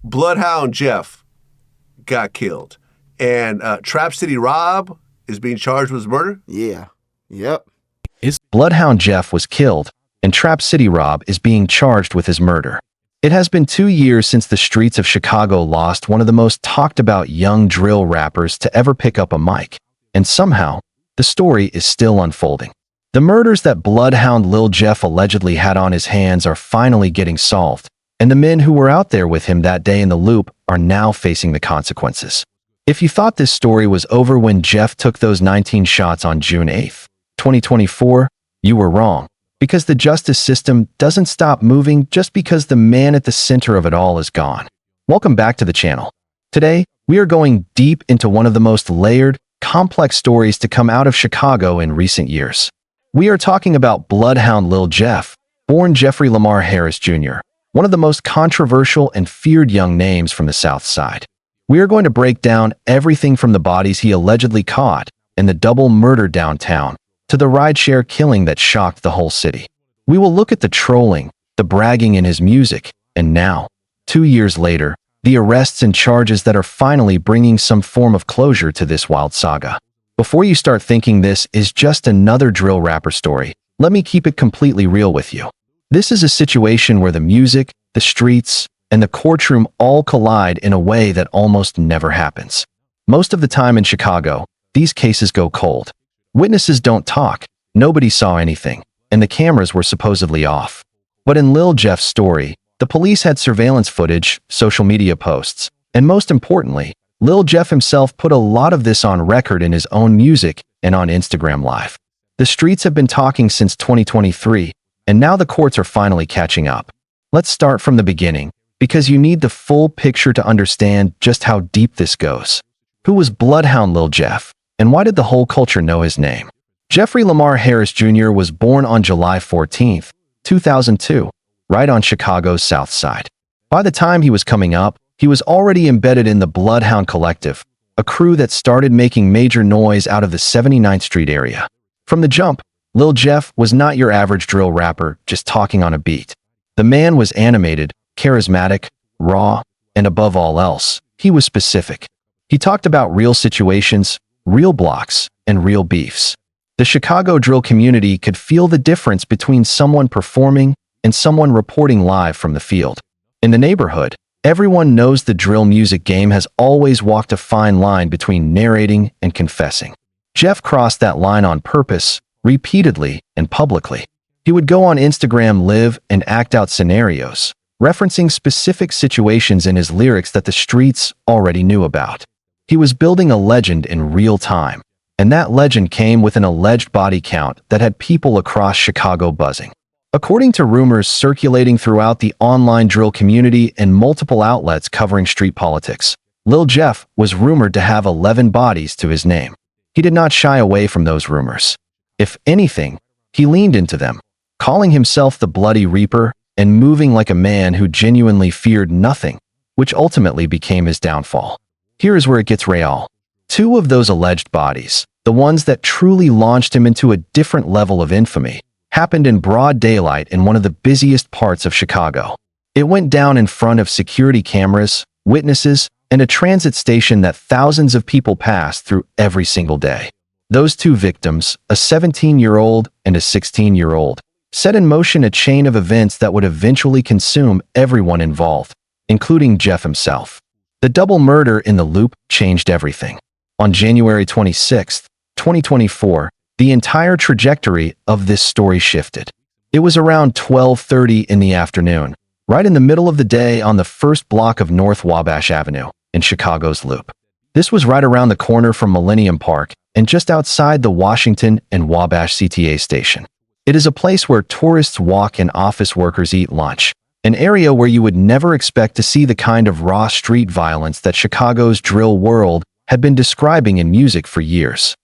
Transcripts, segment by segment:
Bloodhound Jeff got killed, and Trap City Rob is being charged with murder. Yeah. Yep. Bloodhound Jeff was killed, and Trap City Rob is being charged with his murder. It has been 2 years since the streets of Chicago lost one of the most talked about young drill rappers to ever pick up a mic, and somehow, the story is still unfolding. The murders that Bloodhound Lil Jeff allegedly had on his hands are finally getting solved, and the men who were out there with him that day in the loop are now facing the consequences. If you thought this story was over when Jeff took those 19 shots on June 8, 2024, you were wrong, because the justice system doesn't stop moving just because the man at the center of it all is gone. Welcome back to the channel. Today, we are going deep into one of the most layered, complex stories to come out of Chicago in recent years. We are talking about Bloodhound Lil Jeff, born Jeffery Lamar Harris Jr., one of the most controversial and feared young names from the South Side. We are going to break down everything from the bodies he allegedly caught and the double murder downtown to the rideshare killing that shocked the whole city. We will look at the trolling, the bragging in his music, and now, 2 years later, the arrests and charges that are finally bringing some form of closure to this wild saga. Before you start thinking this is just another drill rapper story, let me keep it completely real with you. This is a situation where the music, the streets, and the courtroom all collide in a way that almost never happens. Most of the time in Chicago, these cases go cold. Witnesses don't talk, nobody saw anything, and the cameras were supposedly off. But in Lil Jeff's story, the police had surveillance footage, social media posts, and most importantly, Lil Jeff himself put a lot of this on record in his own music and on Instagram Live. The streets have been talking since 2023, and now the courts are finally catching up. Let's start from the beginning, because you need the full picture to understand just how deep this goes. Who was Bloodhound Lil Jeff, and why did the whole culture know his name? Jeffery Lamar Harris Jr. was born on July 14, 2002, right on Chicago's South Side. By the time he was coming up, he was already embedded in the Bloodhound Collective, a crew that started making major noise out of the 79th Street area. From the jump, Lil Jeff was not your average drill rapper just talking on a beat. The man was animated, charismatic, raw, and above all else, he was specific. He talked about real situations, real blocks, and real beefs. The Chicago drill community could feel the difference between someone performing and someone reporting live from the field. In the neighborhood, everyone knows the drill music game has always walked a fine line between narrating and confessing. Jeff crossed that line on purpose, repeatedly and publicly. He would go on Instagram Live and act out scenarios, referencing specific situations in his lyrics that the streets already knew about. He was building a legend in real time, and that legend came with an alleged body count that had people across Chicago buzzing. According to rumors circulating throughout the online drill community and multiple outlets covering street politics, Lil Jeff was rumored to have 11 bodies to his name. He did not shy away from those rumors. If anything, he leaned into them, calling himself the Bloody Reaper and moving like a man who genuinely feared nothing, which ultimately became his downfall. Here is where it gets real. 2 of those alleged bodies, the ones that truly launched him into a different level of infamy, happened in broad daylight in one of the busiest parts of Chicago. It went down in front of security cameras, witnesses, and a transit station that thousands of people pass through every single day. Those 2 victims, a 17-year-old and a 16-year-old, set in motion a chain of events that would eventually consume everyone involved, including Jeff himself. The double murder in the loop changed everything. On January 26, 2024, the entire trajectory of this story shifted. It was around 12:30 in the afternoon, right in the middle of the day on the first block of North Wabash Avenue in Chicago's Loop. This was right around the corner from Millennium Park and just outside the Washington and Wabash CTA station. It is a place where tourists walk and office workers eat lunch, an area where you would never expect to see the kind of raw street violence that Chicago's drill world had been describing in music for years.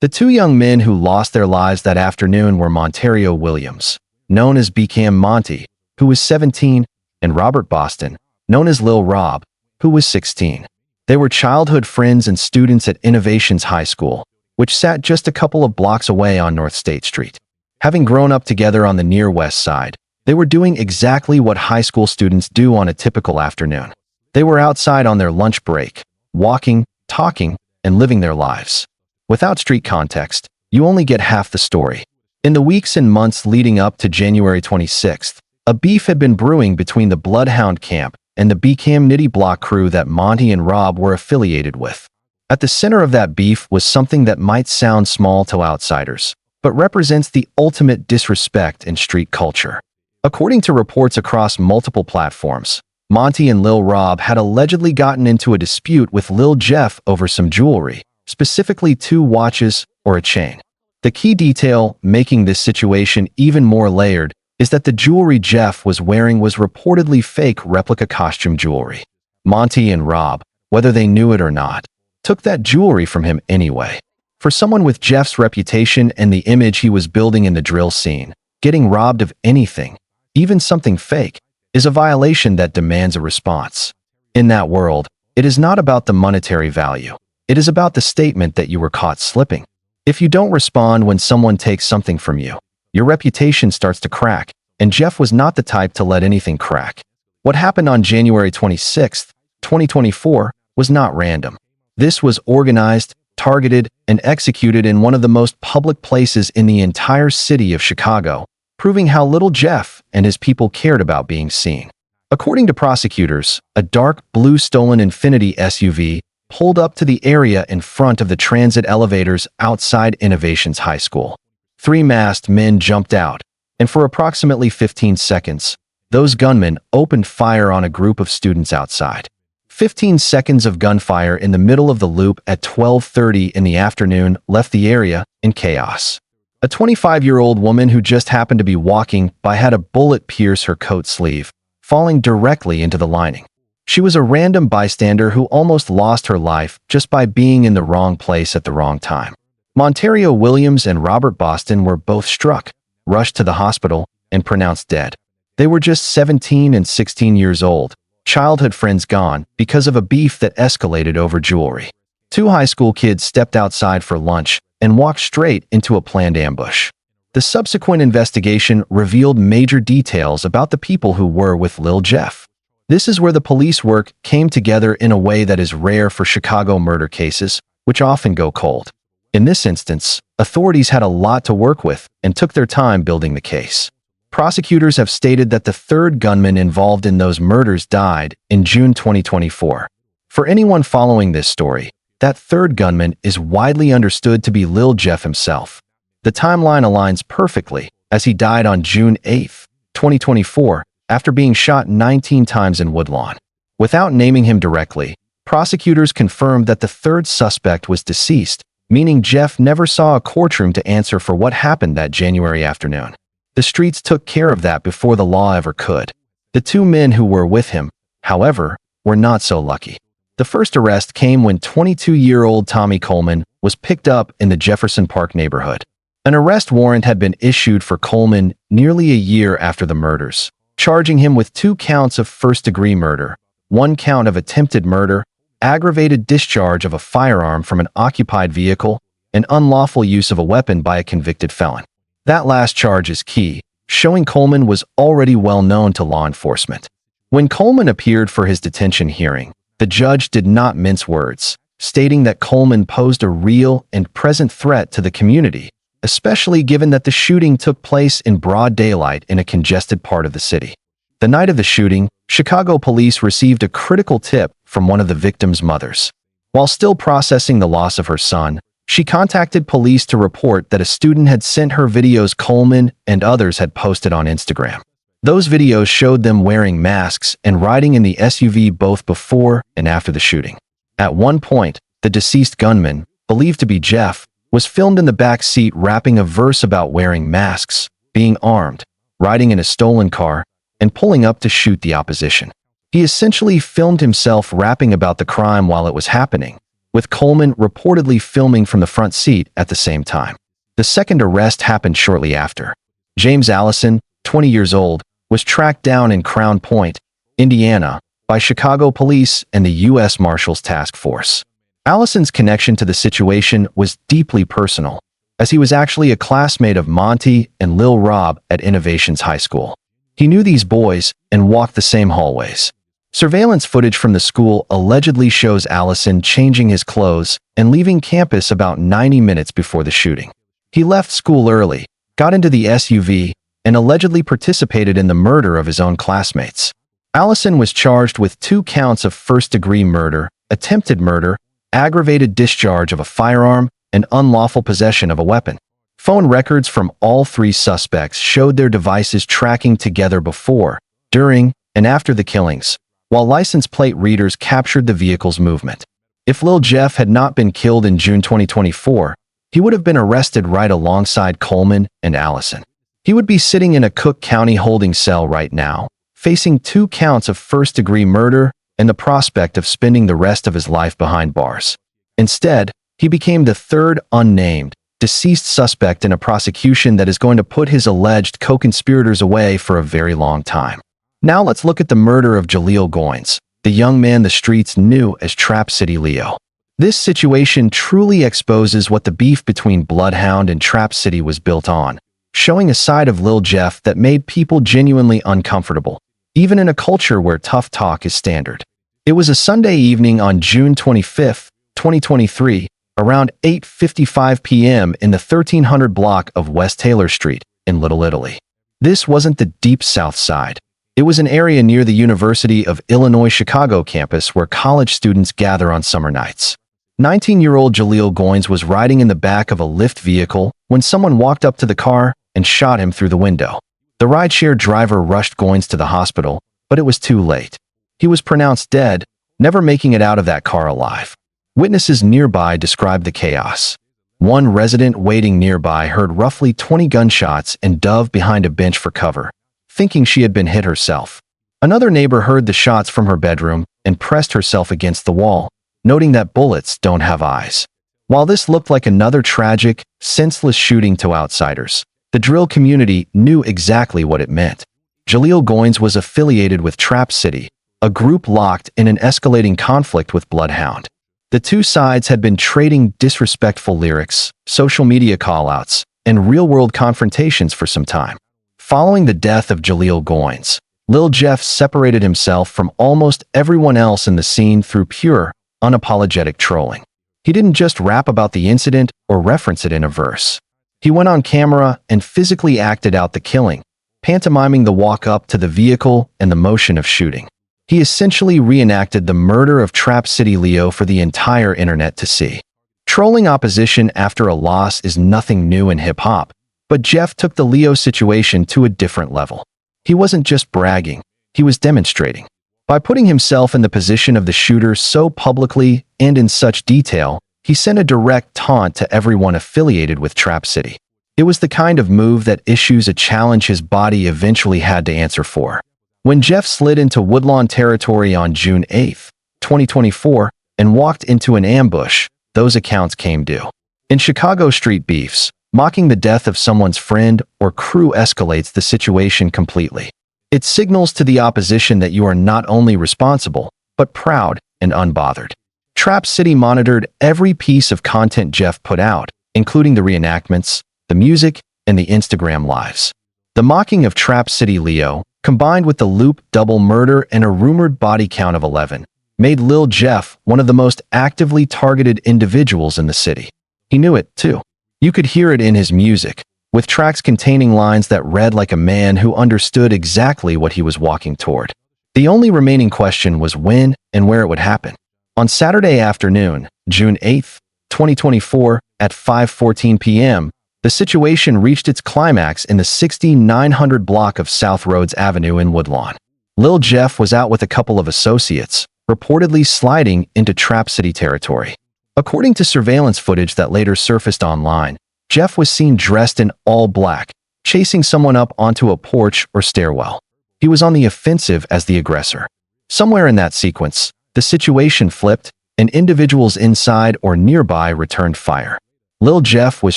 The 2 young men who lost their lives that afternoon were Montario Williams, known as BCam Monty, who was 17, and Robert Boston, known as Lil Rob, who was 16. They were childhood friends and students at Innovations High School, which sat just a couple of blocks away on North State Street. Having grown up together on the near West Side, they were doing exactly what high school students do on a typical afternoon. They were outside on their lunch break, walking, talking, and living their lives. Without street context, you only get half the story. In the weeks and months leading up to January 26th, a beef had been brewing between the Bloodhound camp and the BCAM Nitty Block crew that Monty and Rob were affiliated with. At the center of that beef was something that might sound small to outsiders, but represents the ultimate disrespect in street culture. According to reports across multiple platforms, Monty and Lil Rob had allegedly gotten into a dispute with Lil Jeff over some jewelry, specifically 2 watches or a chain. The key detail making this situation even more layered is that the jewelry Jeff was wearing was reportedly fake replica costume jewelry. Monty and Rob, whether they knew it or not, took that jewelry from him anyway. For someone with Jeff's reputation and the image he was building in the drill scene, getting robbed of anything, even something fake, is a violation that demands a response. In that world, it is not about the monetary value. It is about the statement that you were caught slipping. If you don't respond when someone takes something from you, your reputation starts to crack, and Jeff was not the type to let anything crack. What happened on January 26, 2024, was not random. This was organized, targeted, and executed in one of the most public places in the entire city of Chicago, proving how little Jeff and his people cared about being seen. According to prosecutors, a dark blue stolen Infiniti SUV pulled up to the area in front of the transit elevators outside Innovations High School. 3 masked men jumped out, and for approximately 15 seconds, those gunmen opened fire on a group of students outside. 15 seconds of gunfire in the middle of the loop at 12:30 in the afternoon left the area in chaos. A 25-year-old woman who just happened to be walking by had a bullet pierce her coat sleeve, falling directly into the lining. She was a random bystander who almost lost her life just by being in the wrong place at the wrong time. Montario Williams and Robert Boston were both struck, rushed to the hospital, and pronounced dead. They were just 17 and 16 years old, childhood friends gone because of a beef that escalated over jewelry. 2 high school kids stepped outside for lunch and walked straight into a planned ambush. The subsequent investigation revealed major details about the people who were with Lil Jeff. This is where the police work came together in a way that is rare for Chicago murder cases, which often go cold. In this instance, authorities had a lot to work with and took their time building the case. Prosecutors have stated that the 3rd gunman involved in those murders died in June 2024. For anyone following this story, that 3rd gunman is widely understood to be Lil Jeff himself. The timeline aligns perfectly, as he died on June 8, 2024, after being shot 19 times in Woodlawn. Without naming him directly, prosecutors confirmed that the 3rd suspect was deceased, meaning Jeff never saw a courtroom to answer for what happened that January afternoon. The streets took care of that before the law ever could. The 2 men who were with him, however, were not so lucky. The first arrest came when 22-year-old Tommy Coleman was picked up in the Jefferson Park neighborhood. An arrest warrant had been issued for Coleman nearly a year after the murders, charging him with 2 counts of first-degree murder, 1 count of attempted murder, aggravated discharge of a firearm from an occupied vehicle, and unlawful use of a weapon by a convicted felon. That last charge is key, showing Coleman was already well known to law enforcement. When Coleman appeared for his detention hearing, the judge did not mince words, stating that Coleman posed a real and present threat to the community, especially given that the shooting took place in broad daylight in a congested part of the city. The night of the shooting, Chicago police received a critical tip from one of the victim's mothers. While still processing the loss of her son, she contacted police to report that a student had sent her videos Coleman and others had posted on Instagram. Those videos showed them wearing masks and riding in the SUV both before and after the shooting. At one point, the deceased gunman, believed to be Jeff, was filmed in the back seat rapping a verse about wearing masks, being armed, riding in a stolen car, and pulling up to shoot the opposition. He essentially filmed himself rapping about the crime while it was happening, with Coleman reportedly filming from the front seat at the same time. The second arrest happened shortly after. James Allison, 20 years old, was tracked down in Crown Point, Indiana, by Chicago police and the U.S. Marshals Task Force. Allison's connection to the situation was deeply personal, as he was actually a classmate of Monty and Lil Rob at Innovations High School. He knew these boys and walked the same hallways. Surveillance footage from the school allegedly shows Allison changing his clothes and leaving campus about 90 minutes before the shooting. He left school early, got into the SUV, and allegedly participated in the murder of his own classmates. Allison was charged with 2 counts of first-degree murder, attempted murder, aggravated discharge of a firearm, and unlawful possession of a weapon. Phone records from all 3 suspects showed their devices tracking together before, during, and after the killings, while license plate readers captured the vehicle's movement. If Lil Jeff had not been killed in June 2024, he would have been arrested right alongside Coleman and Allison. He would be sitting in a Cook County holding cell right now, facing 2 counts of first-degree murder and the prospect of spending the rest of his life behind bars. Instead, he became the 3rd unnamed, deceased suspect in a prosecution that is going to put his alleged co-conspirators away for a very long time. Now let's look at the murder of Jaleel Goins, the young man the streets knew as Trap City Leo. This situation truly exposes what the beef between Bloodhound and Trap City was built on, showing a side of Lil Jeff that made people genuinely uncomfortable, even in a culture where tough talk is standard. It was a Sunday evening on June 25, 2023, around 8:55 p.m. in the 1300 block of West Taylor Street in Little Italy. This wasn't the deep South Side. It was an area near the University of Illinois Chicago campus where college students gather on summer nights. 19-year-old Jaleel Goins was riding in the back of a Lyft vehicle when someone walked up to the car and shot him through the window. The rideshare driver rushed Goins to the hospital, but it was too late. He was pronounced dead, never making it out of that car alive. Witnesses nearby described the chaos. One resident waiting nearby heard roughly 20 gunshots and dove behind a bench for cover, thinking she had been hit herself. Another neighbor heard the shots from her bedroom and pressed herself against the wall, noting that bullets don't have eyes. While this looked like another tragic, senseless shooting to outsiders, the drill community knew exactly what it meant. Jaleel Goins was affiliated with Trap City, a group locked in an escalating conflict with Bloodhound. The 2 sides had been trading disrespectful lyrics, social media callouts, and real-world confrontations for some time. Following the death of Jaleel Goins, Lil Jeff separated himself from almost everyone else in the scene through pure, unapologetic trolling. He didn't just rap about the incident or reference it in a verse. He went on camera and physically acted out the killing, pantomiming the walk up to the vehicle and the motion of shooting. He essentially reenacted the murder of Trap City Leo for the entire internet to see. Trolling opposition after a loss is nothing new in hip-hop, but Jeff took the Leo situation to a different level. He wasn't just bragging, he was demonstrating. By putting himself in the position of the shooter so publicly and in such detail, he sent a direct taunt to everyone affiliated with Trap City. It was the kind of move that issues a challenge his body eventually had to answer for. When Jeff slid into Woodlawn territory on June 8, 2024, and walked into an ambush, those accounts came due. In Chicago street beefs, mocking the death of someone's friend or crew escalates the situation completely. It signals to the opposition that you are not only responsible, but proud and unbothered. Trap City monitored every piece of content Jeff put out, including the reenactments, the music, and the Instagram lives. The mocking of Trap City Leo, combined with the loop double murder and a rumored body count of 11, made Lil Jeff one of the most actively targeted individuals in the city. He knew it, too. You could hear it in his music, with tracks containing lines that read like a man who understood exactly what he was walking toward. The only remaining question was when and where it would happen. On Saturday afternoon, June 8, 2024, at 5:14 p.m., the situation reached its climax in the 6900 block of South Rhodes Avenue in Woodlawn. Lil Jeff was out with a couple of associates, reportedly sliding into Trap City territory. According to surveillance footage that later surfaced online, Jeff was seen dressed in all black, chasing someone up onto a porch or stairwell. He was on the offensive as the aggressor. Somewhere in that sequence, the situation flipped, and individuals inside or nearby returned fire. Lil Jeff was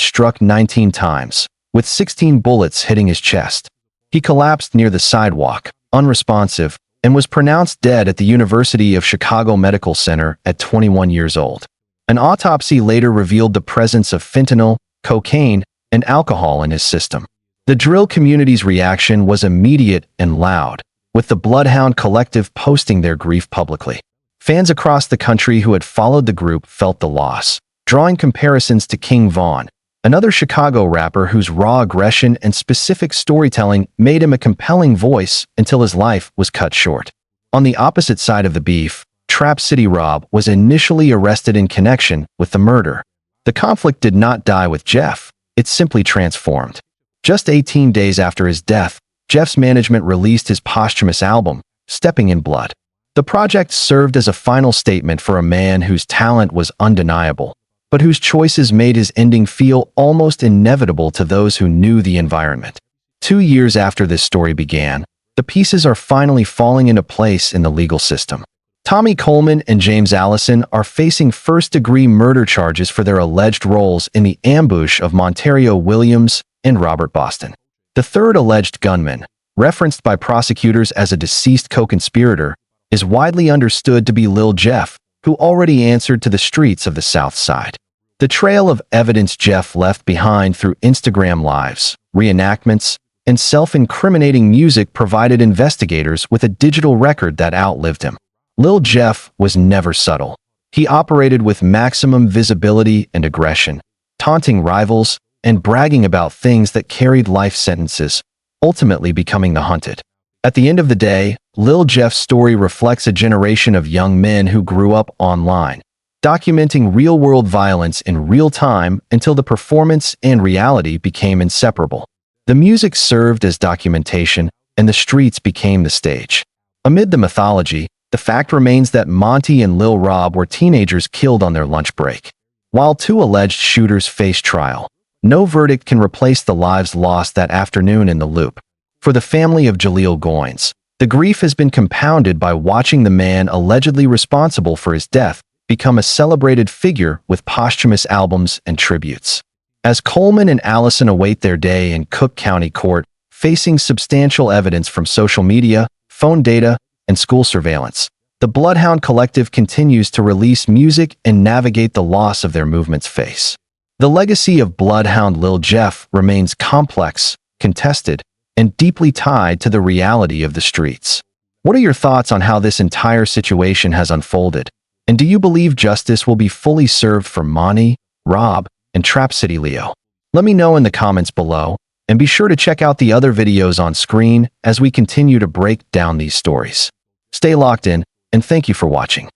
struck 19 times, with 16 bullets hitting his chest. He collapsed near the sidewalk, unresponsive, and was pronounced dead at the University of Chicago Medical Center at 21 years old. An autopsy later revealed the presence of fentanyl, cocaine, and alcohol in his system. The drill community's reaction was immediate and loud, with the Bloodhound Collective posting their grief publicly. Fans across the country who had followed the group felt the loss, drawing comparisons to King Von, another Chicago rapper whose raw aggression and specific storytelling made him a compelling voice until his life was cut short. On the opposite side of the beef, Trap City Rob was initially arrested in connection with the murder. The conflict did not die with Jeff, it simply transformed. Just 18 days after his death, Jeff's management released his posthumous album, Stepping in Blood. The project served as a final statement for a man whose talent was undeniable, but whose choices made his ending feel almost inevitable to those who knew the environment. 2 years after this story began, the pieces are finally falling into place in the legal system. Tommy Coleman and James Allison are facing first-degree murder charges for their alleged roles in the ambush of Montario Williams and Robert Boston. The third alleged gunman, referenced by prosecutors as a deceased co-conspirator, is widely understood to be Lil Jeff, who already answered to the streets of the South Side. The trail of evidence Jeff left behind through Instagram lives, reenactments, and self-incriminating music provided investigators with a digital record that outlived him. Lil Jeff was never subtle. He operated with maximum visibility and aggression, taunting rivals and bragging about things that carried life sentences, ultimately becoming the hunted. At the end of the day, Lil Jeff's story reflects a generation of young men who grew up online, documenting real-world violence in real time until the performance and reality became inseparable. The music served as documentation, and the streets became the stage. Amid the mythology, the fact remains that Monty and Lil Rob were teenagers killed on their lunch break. While 2 alleged shooters face trial, no verdict can replace the lives lost that afternoon in the Loop. For the family of Jaleel Goins, the grief has been compounded by watching the man allegedly responsible for his death become a celebrated figure with posthumous albums and tributes. As Coleman and Allison await their day in Cook County Court, facing substantial evidence from social media, phone data, and school surveillance, the Bloodhound Collective continues to release music and navigate the loss of their movement's face. The legacy of Bloodhound Lil Jeff remains complex, contested, and deeply tied to the reality of the streets. What are your thoughts on how this entire situation has unfolded? And do you believe justice will be fully served for Monty, Rob, and Trap City Leo? Let me know in the comments below, and be sure to check out the other videos on screen as we continue to break down these stories. Stay locked in, and thank you for watching.